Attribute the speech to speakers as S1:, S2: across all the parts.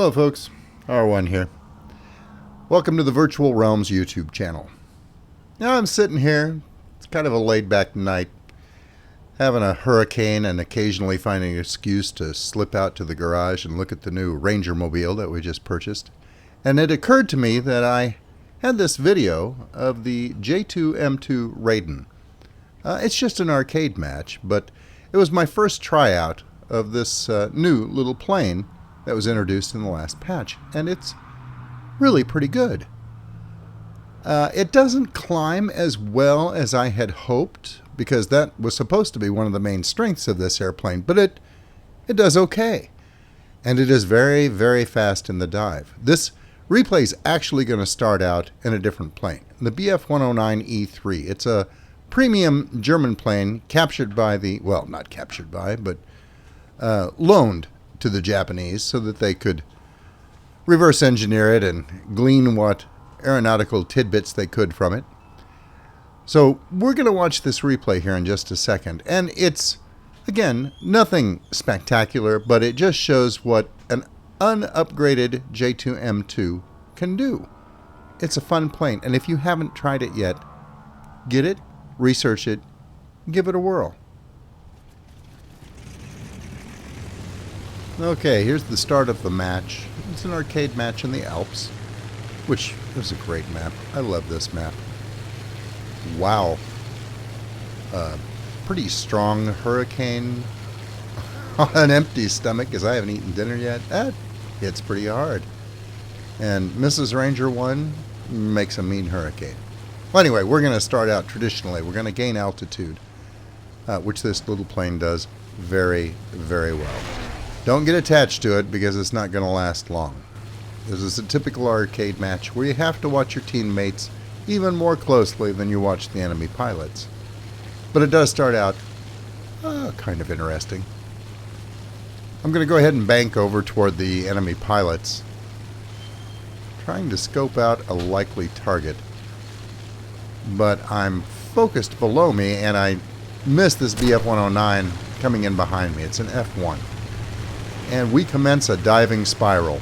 S1: Hello folks, R1 here. Welcome to the Virtual Realms YouTube channel. Now I'm sitting here, it's kind of a laid back night, having a hurricane and occasionally finding an excuse to slip out to the garage and look at the new Ranger Mobile that we just purchased. And it occurred to me that I had this video of the J2M2 Raiden. It's just an arcade match, but it was my first tryout of this new little plane that was introduced in the last patch, and it's really pretty good. It doesn't climb as well as I had hoped, because that was supposed to be one of the main strengths of this airplane, but it does okay. And it is very, very fast in the dive. This replay is actually going to start out in a different plane, the Bf-109E3. It's a premium German plane captured by the, well, not captured by, but loaned to the Japanese so that they could reverse engineer it and glean what aeronautical tidbits they could from it. So we're going to watch this replay here in just a second, and it's, again, nothing spectacular, but it just shows what an unupgraded J2M2 can do. It's a fun plane, and if you haven't tried it yet, get it, research it, give it a whirl. Okay, here's the start of the match. It's an arcade match in the Alps, which is a great map. I love this map. Wow. Pretty strong hurricane on an empty stomach, because I haven't eaten dinner yet. That hits pretty hard. And Mrs. Ranger 1 makes a mean hurricane. Well, anyway, we're going to start out traditionally. We're going to gain altitude, which this little plane does very, very well. Don't get attached to it because it's not going to last long. This is a typical arcade match where you have to watch your teammates even more closely than you watch the enemy pilots. But it does start out kind of interesting. I'm going to go ahead and bank over toward the enemy pilots, trying to scope out a likely target. But I'm focused below me and I missed this Bf-109 coming in behind me. It's an F1. And we commence a diving spiral.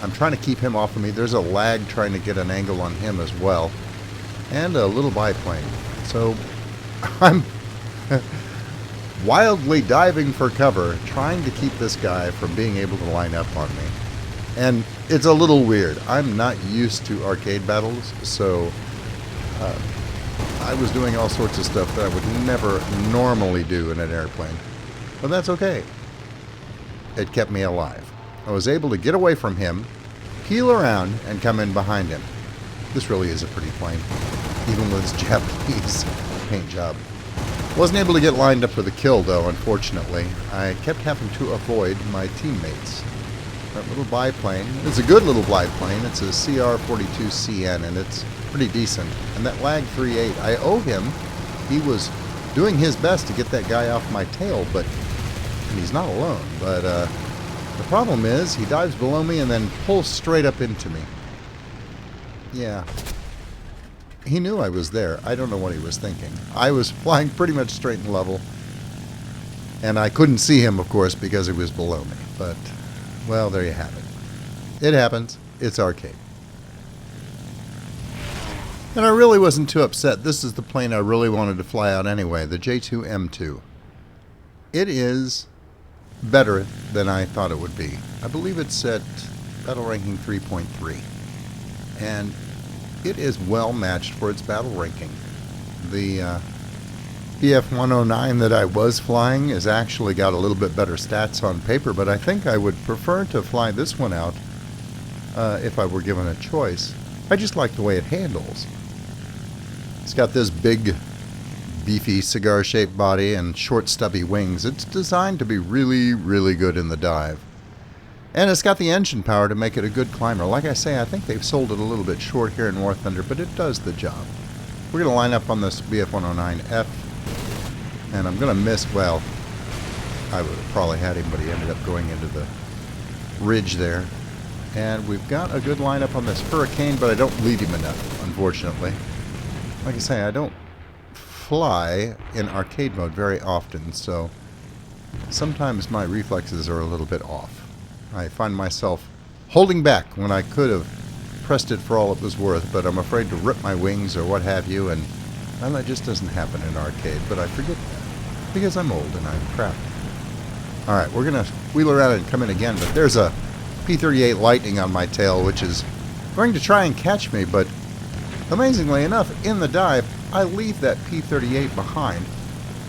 S1: I'm trying to keep him off of me. There's a lag trying to get an angle on him as well. And a little biplane. So I'm wildly diving for cover, trying to keep this guy from being able to line up on me. And it's a little weird. I'm not used to arcade battles, so I was doing all sorts of stuff that I would never normally do in an airplane. But that's okay. It kept me alive. I was able to get away from him, peel around, and come in behind him. This really is a pretty plane, even with its Japanese paint job. Wasn't able to get lined up for the kill, though, unfortunately. I kept having to avoid my teammates. That little biplane, it's a good little biplane. It's a CR-42CN, and it's pretty decent. And that Lag 3.8, I owe him. He was doing his best to get that guy off my tail, but and he's not alone, but the problem is he dives below me and then pulls straight up into me. Yeah. He knew I was there. I don't know what he was thinking. I was flying pretty much straight and level, and I couldn't see him, of course, because he was below me. But, well, there you have it. It happens. It's arcade. And I really wasn't too upset. This is the plane I really wanted to fly out anyway, the J2M2. It is better than I thought it would be. I believe it's at battle ranking 3.3, and it is well matched for its battle ranking. The Bf-109 that I was flying has actually got a little bit better stats on paper, but I think I would prefer to fly this one out if I were given a choice. I just like the way it handles. It's got this big beefy cigar-shaped body and short stubby wings. It's designed to be really, really good in the dive. And it's got the engine power to make it a good climber. Like I say, I think they've sold it a little bit short here in War Thunder, but it does the job. We're going to line up on this Bf-109F, and I'm going to miss, well, I would have probably had him, but he ended up going into the ridge there. And we've got a good lineup on this Hurricane, but I don't lead him enough, unfortunately. Like I say, I don't fly in arcade mode very often, so sometimes my reflexes are a little bit off. I find myself holding back when I could have pressed it for all it was worth, but I'm afraid to rip my wings or what have you, and well, that just doesn't happen in arcade, but I forget that because I'm old and I'm crap. Alright, we're going to wheel around and come in again, but there's a P-38 Lightning on my tail, which is going to try and catch me, but amazingly enough, in the dive, I leave that P-38 behind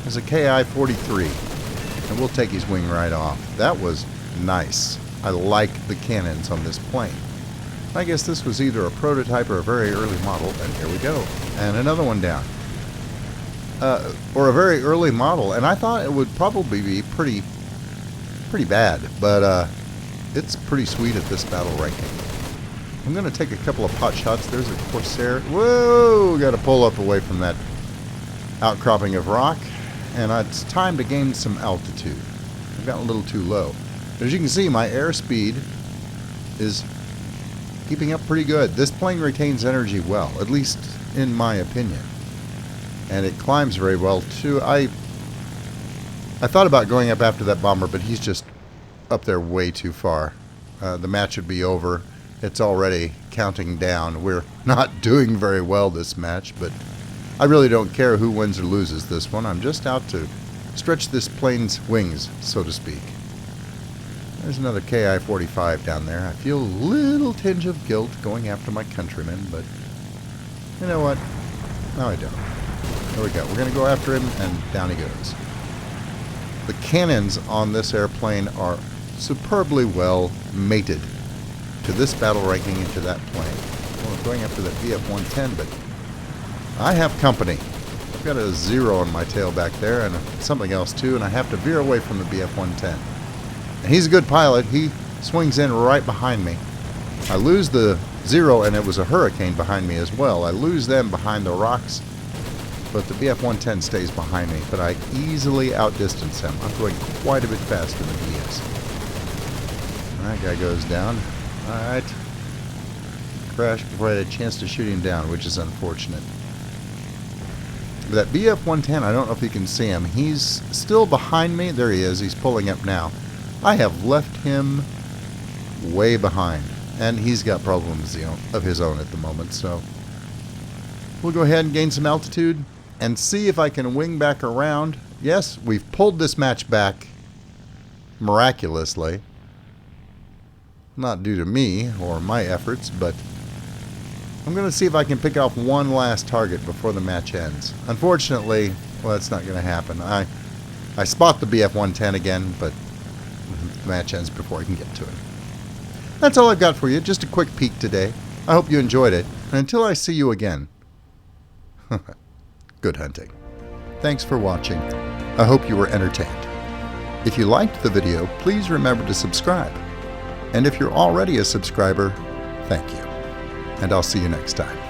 S1: as a Ki-43, and we'll take his wing right off. That was nice. I like the cannons on this plane. I guess this was either a prototype or a very early model, and here we go. And another one down. Or a very early model, and I thought it would probably be pretty bad, but it's pretty sweet at this battle ranking. I'm going to take a couple of pot shots. There's a Corsair. Whoa! Got to pull up away from that outcropping of rock, and it's time to gain some altitude. I've gotten a little too low. As you can see, my airspeed is keeping up pretty good. This plane retains energy well, at least in my opinion. And it climbs very well too. I thought about going up after that bomber, but he's just up there way too far. The match would be over. It's already counting down. We're not doing very well this match, but I really don't care who wins or loses this one. I'm just out to stretch this plane's wings, so to speak. There's another Ki-45 down there. I feel a little tinge of guilt going after my countrymen, but you know what? No, I don't. There we go. We're going to go after him, and down he goes. The cannons on this airplane are superbly well mated to this battle ranking and to that plane. Well, I'm going after that VF-110, but I have company. I've got a 0 on my tail back there, and something else too, and I have to veer away from the VF-110. He's a good pilot. He swings in right behind me. I lose the 0, and it was a Hurricane behind me as well. I lose them behind the rocks, but the BF-110 stays behind me. But I easily outdistance him. I'm going quite a bit faster than he is. That guy goes down. Alright. Crashed before I had a chance to shoot him down, which is unfortunate. But that BF-110, I don't know if you can see him. He's still behind me. There he is. He's pulling up now. I have left him way behind, and he's got problems of his own at the moment, so we'll go ahead and gain some altitude and see if I can wing back around. Yes, we've pulled this match back miraculously. Not due to me or my efforts, but I'm going to see if I can pick off one last target before the match ends. Unfortunately, well, that's not going to happen. I spot the BF-110 again, but the match ends before I can get to it. That's all I've got for you. Just a quick peek today. I hope you enjoyed it. And until I see you again, good hunting. Thanks for watching. I hope you were entertained. If you liked the video, please remember to subscribe. And if you're already a subscriber, thank you. And I'll see you next time.